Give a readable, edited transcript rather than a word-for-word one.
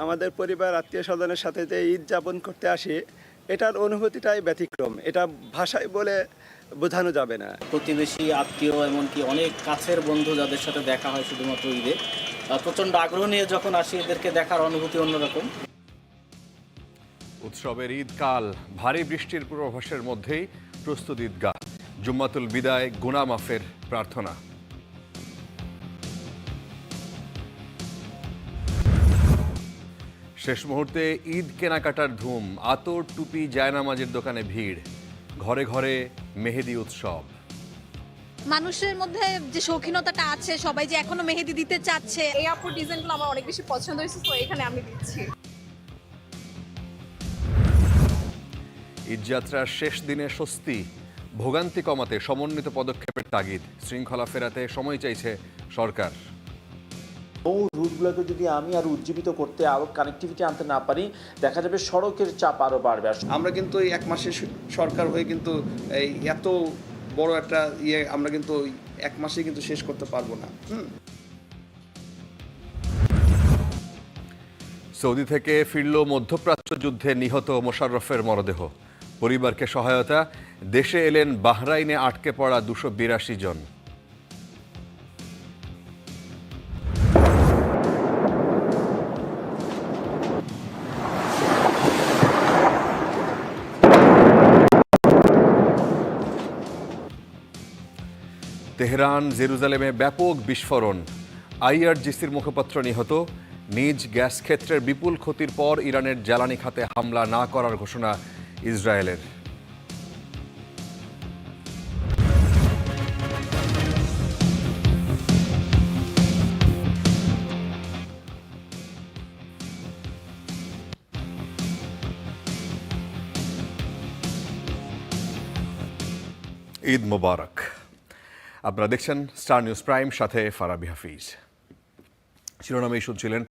আমাদের পরিবার আত্মীয় স্বজনের সাথে যে ঈদ যাপন করতে আসি, এটার অনুভূতিটাই ব্যতিক্রম। এটা ভাষায় বলে বোঝানো যাবে না। প্রতিবেশী, আত্মীয়, এমনকি অনেক কাছের বন্ধু যাদের সাথে দেখা হয় শুধুমাত্র ঈদে, প্রচণ্ড আগ্রহ নিয়ে যখন আসি এদেরকে দেখার অনুভূতি অন্যরকম। উৎসবের ঈদকাল, ভারী বৃষ্টির পূর্বাভাসের মধ্যেই প্রস্তুত ঈদগাহ। জুম্মাতুল বিদায়, গুনাহ মাফের প্রার্থনা। শেষ মুহূর্তে ঈদ কেনাকাটার ধুম, আতর, টুপি, জায়নামাজের দোকানে ভিড়। ঘরে ঘরে মেহেদি উৎসব। মানুষের মধ্যে যে শৌখিনতাটা আছে, সবাই যে এখনো মেহেদি দিতে চাচ্ছে। এই আপুর ডিজাইনগুলো আমার অনেক বেশি পছন্দ হয়েছে, তো এখানে আমি দিচ্ছি। ঈদযাত্রার শেষ দিনে স্বস্তি, ভোগান্তি কমাতে সমন্বিত পদক্ষেপের তাগিদ। শৃঙ্খলা ফেরাতে সময় চাইছে সরকার। রুটগুলোকে যদি আমি আরো উজ্জীবিত করতে, আরো কানেক্টিভিটি আনতে না পারি, দেখা যাবে সড়কের চাপ আরো বাড়বে। আমরা কিন্তু এই এক মাসে সরকার হয়ে কিন্তু এই এত বড় একটা আমরা কিন্তু এক মাসে কিন্তু শেষ করতে পারবো না। সৌদি থেকে ফিরল মধ্যপ্রাচ্য যুদ্ধে নিহত মোশাররফের মরদেহ। পরিবারকে সহায়তা, দেশে এলেন বাহরাইনে আটকে পড়া 282 জন। তেহরান, জেরুজালেমে ব্যাপক বিস্ফোরণ। আইআরজিসির মুখপাত্র নিহত। নিজ গ্যাস ক্ষেত্রের বিপুল ক্ষতির পর ইরানের জ্বালানি খাতে হামলা না করার ঘোষণা ইসরায়েলের। ঈদ মোবারক। আপনারা দেখছেন স্টার নিউজ প্রাইম, সাথে ফারাবি হাফিজ। শিরোনামেই শুনছিলেন